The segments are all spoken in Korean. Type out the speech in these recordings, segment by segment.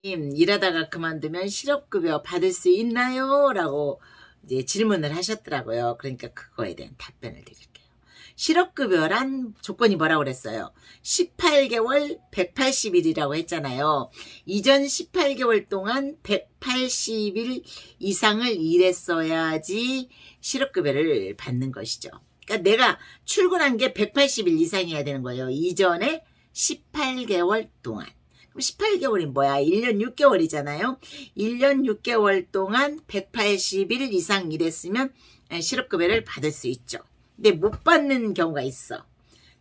일하다가 그만두면 실업급여 받을 수 있나요? 라고 이제 질문을 하셨더라고요. 그러니까 그거에 대한 답변을 드릴게요. 실업급여란 조건이 뭐라고 그랬어요? 18개월 180일이라고 했잖아요. 이전 18개월 동안 180일 이상을 일했어야지 실업급여를 받는 것이죠. 그러니까 내가 출근한 게 180일 이상이어야 되는 거예요. 이전에 18개월 동안. 그럼 18개월이 뭐야? 1년 6개월이잖아요. 1년 6개월 동안 180일 이상 일했으면 실업급여를 받을 수 있죠. 근데 못 받는 경우가 있어.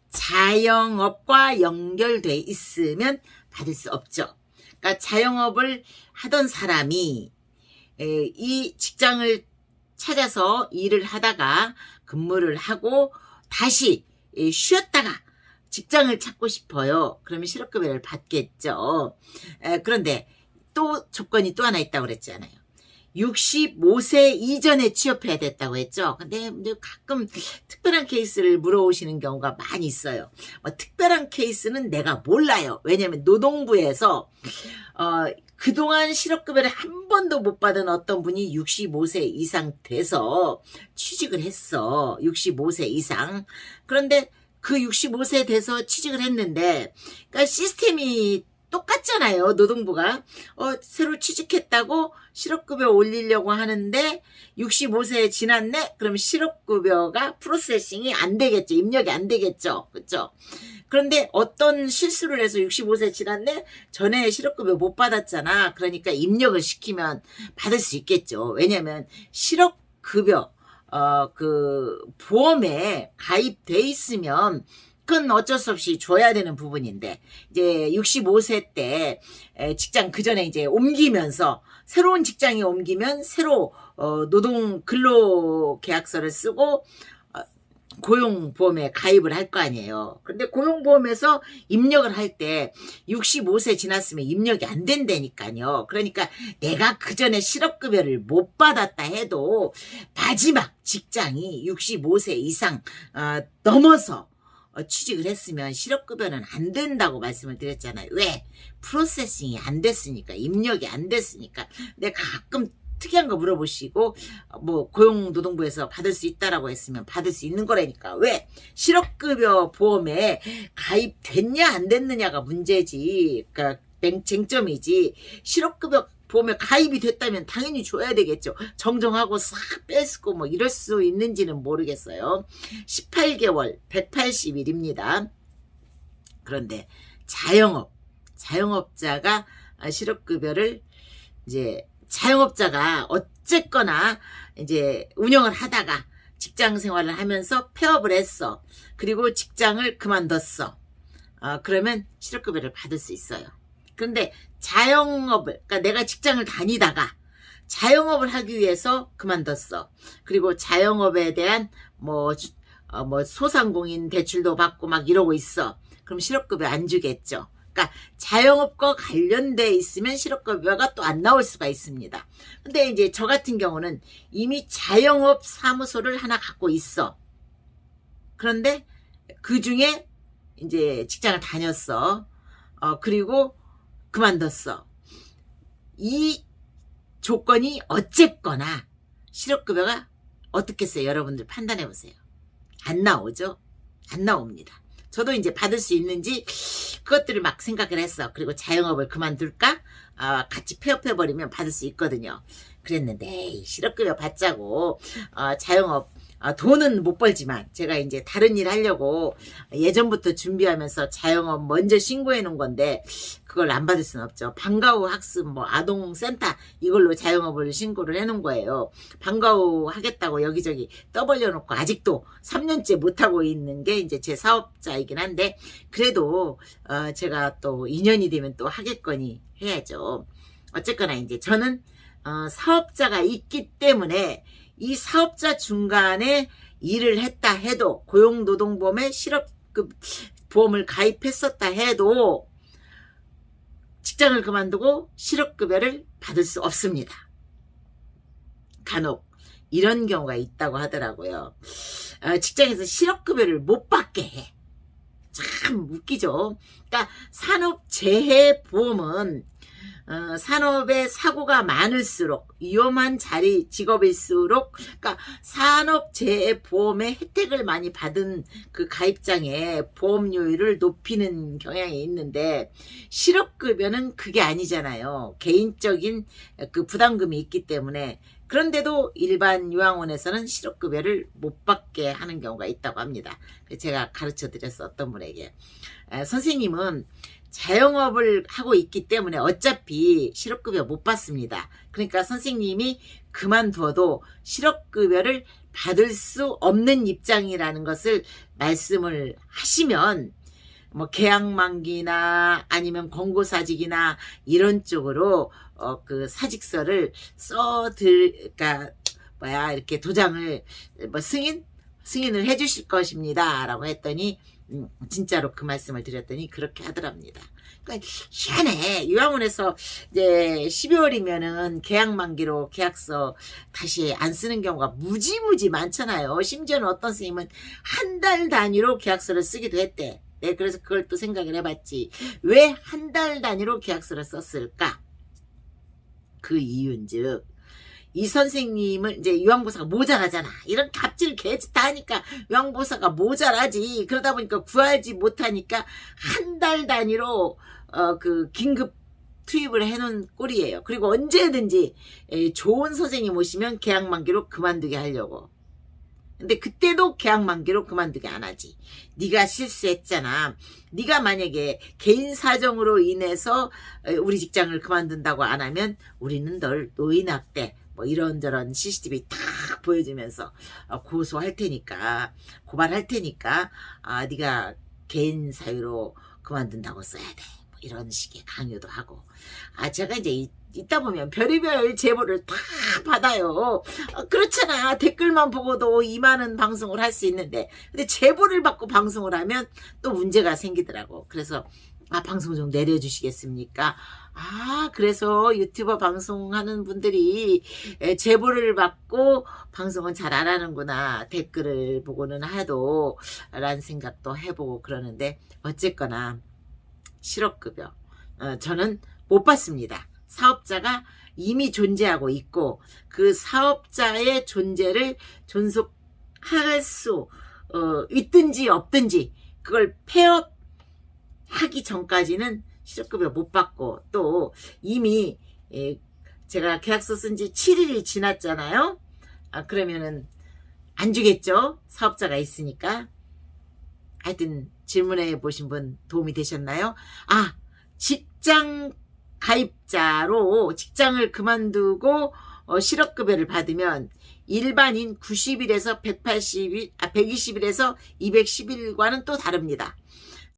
자영업과 연결돼 있으면 받을 수 없죠. 그러니까 자영업을 하던 사람이 이 직장을 찾아서 일을 하다가 근무를 하고 다시 쉬었다가 직장을 찾고 싶어요. 그러면 실업급여를 받겠죠. 그런데 또 조건이 또 하나 있다고 그랬잖아요. 65세 이전에 취업해야 됐다고 했죠. 근데 가끔 특별한 케이스를 물어오시는 경우가 많이 있어요. 특별한 케이스는 내가 몰라요. 왜냐하면 노동부에서 그동안 실업급여를 한 번도 못 받은 어떤 분이 65세 이상 돼서 취직을 했어. 65세 이상. 그런데 그 65세 돼서 취직을 했는데, 그러니까 시스템이 똑같잖아요. 노동부가 새로 취직했다고 실업급여 올리려고 하는데 65세 지났네? 그럼 실업급여가 프로세싱이 안 되겠죠. 입력이 안 되겠죠. 그렇죠? 그런데 어떤 실수를 해서 65세 지났네? 전에 실업급여 못 받았잖아. 그러니까 입력을 시키면 받을 수 있겠죠. 왜냐면 실업급여 그 보험에 가입돼 있으면 그건 어쩔 수 없이 줘야 되는 부분인데, 이제 65세 때 직장 그 전에 이제 옮기면서 새로운 직장에 옮기면 새로 노동 근로계약서를 쓰고 고용보험에 가입을 할 거 아니에요. 근데 고용보험에서 입력을 할 때 65세 지났으면 입력이 안 된다니까요. 그러니까 내가 그 전에 실업급여를 못 받았다 해도 마지막 직장이 65세 이상 넘어서 취직을 했으면 실업급여는 안 된다고 말씀을 드렸잖아요. 왜? 프로세싱이 안 됐으니까, 입력이 안 됐으니까. 내가 가끔 특이한 거 물어보시고 고용노동부에서 받을 수 있다라고 했으면 받을 수 있는 거라니까. 왜? 실업급여 보험에 가입됐냐 안 됐느냐가 문제지. 그러니까 쟁점이지. 실업급여 보험에 가입이 됐다면 당연히 줘야 되겠죠. 정정하고 싹 뺏고 이럴 수 있는지는 모르겠어요. 18개월 180일입니다. 그런데 자영업자가 실업급여를 이제 자영업자가 어쨌거나 이제 운영을 하다가 직장 생활을 하면서 폐업을 했어. 그리고 직장을 그만뒀어. 그러면 실업급여를 받을 수 있어요. 그런데 그러니까 내가 직장을 다니다가 자영업을 하기 위해서 그만뒀어. 그리고 자영업에 대한 소상공인 대출도 받고 이러고 있어. 그럼 실업급여 안 주겠죠. 그러니까 자영업과 관련돼 있으면 실업급여가 또 안 나올 수가 있습니다. 근데 이제 저 같은 경우는 이미 자영업 사무소를 하나 갖고 있어. 그런데 그 중에 이제 직장을 다녔어. 그리고 그만뒀어. 이 조건이 어쨌거나 실업급여가 어떻겠어요? 여러분들 판단해 보세요. 안 나오죠? 안 나옵니다. 저도 이제 받을 수 있는지 그것들을 막 생각을 했어. 그리고 자영업을 그만둘까? 같이 폐업해버리면 받을 수 있거든요. 그랬는데 실업급여 받자고 자영업 돈은 못 벌지만 제가 이제 다른 일 하려고 예전부터 준비하면서 자영업 먼저 신고해 놓은 건데 그걸 안 받을 수는 없죠. 방과후 학습 아동센터 이걸로 자영업을 신고를 해 놓은 거예요. 방과후 하겠다고 여기저기 떠벌려 놓고 아직도 3년째 못하고 있는 게 이제 제 사업자이긴 한데 그래도 제가 또 2년이 되면 또 하겠거니 해야죠. 어쨌거나 이제 저는 사업자가 있기 때문에 이 사업자 중간에 일을 했다 해도 고용노동보험에 실업급 보험을 가입했었다 해도 직장을 그만두고 실업급여를 받을 수 없습니다. 간혹 이런 경우가 있다고 하더라고요. 직장에서 실업급여를 못 받게 해. 참 웃기죠. 그러니까 산업재해보험은 산업에 사고가 많을수록 위험한 직업일수록 그러니까 산업재해보험의 혜택을 많이 받은 그 가입장의 보험료율을 높이는 경향이 있는데 실업급여는 그게 아니잖아요. 개인적인 그 부담금이 있기 때문에. 그런데도 일반 요양원에서는 실업급여를 못 받게 하는 경우가 있다고 합니다. 제가 가르쳐 드렸어, 어떤 분에게. 선생님은 자영업을 하고 있기 때문에 어차피 실업급여 못 받습니다. 그러니까 선생님이 그만둬도 실업급여를 받을 수 없는 입장이라는 것을 말씀을 하시면 뭐 계약만기나 아니면 권고사직이나 이런 쪽으로 그 사직서를 그러니까 이렇게 도장을 뭐 승인을 해주실 것입니다 라고 했더니 진짜로 그 말씀을 드렸더니 그렇게 하더랍니다. 그러니까 희한해. 요양원에서 이제 12월이면은 계약 만기로 계약서 다시 안 쓰는 경우가 무지무지 많잖아요. 심지어는 어떤 선생님은 한 달 단위로 계약서를 쓰기도 했대. 네, 그래서 그걸 또 생각을 해봤지. 왜 한 달 단위로 계약서를 썼을까? 그 이유인즉 이 선생님은 이제 요양보호사가 모자라잖아. 이런 갑질 개짓 하니까 요양보호사가 모자라지. 그러다 보니까 구하지 못하니까 한 달 단위로 그 긴급 투입을 해놓은 꼴이에요. 그리고 언제든지 좋은 선생님 오시면 계약 만기로 그만두게 하려고. 근데 그때도 계약 만기로 그만두게 안 하지. 네가 실수했잖아. 네가 만약에 개인 사정으로 인해서 우리 직장을 그만둔다고 안 하면 우리는 널 노인학대 뭐 이런저런 CCTV 딱 보여주면서 고소할 테니까, 고발할 테니까 네가 개인 사유로 그만둔다고 써야 돼. 뭐 이런 식의 강요도 하고. 제가 이제 있다 보면 별의별 제보를 다 받아요. 그렇잖아. 댓글만 보고도 이만한 방송을 할 수 있는데 근데 제보를 받고 방송을 하면 또 문제가 생기더라고. 그래서 방송 좀 내려주시겠습니까? 그래서 유튜버 방송하는 분들이 제보를 받고 방송은 잘 안 하는구나. 댓글을 보고는 하도 라는 생각도 해보고 그러는데 어쨌거나 실업급여 저는 못 받습니다. 사업자가 이미 존재하고 있고 그 사업자의 존재를 존속할 수 있든지 없든지 그걸 폐업하기 전까지는 실업급여 못 받고 또 이미 제가 계약서 쓴 지 7일이 지났잖아요. 그러면은 안 주겠죠. 사업자가 있으니까. 하여튼 질문해 보신 분 도움이 되셨나요? 직장 가입자로 직장을 그만두고 실업급여를 받으면 일반인 90일에서 120일에서 210일과는 또 다릅니다.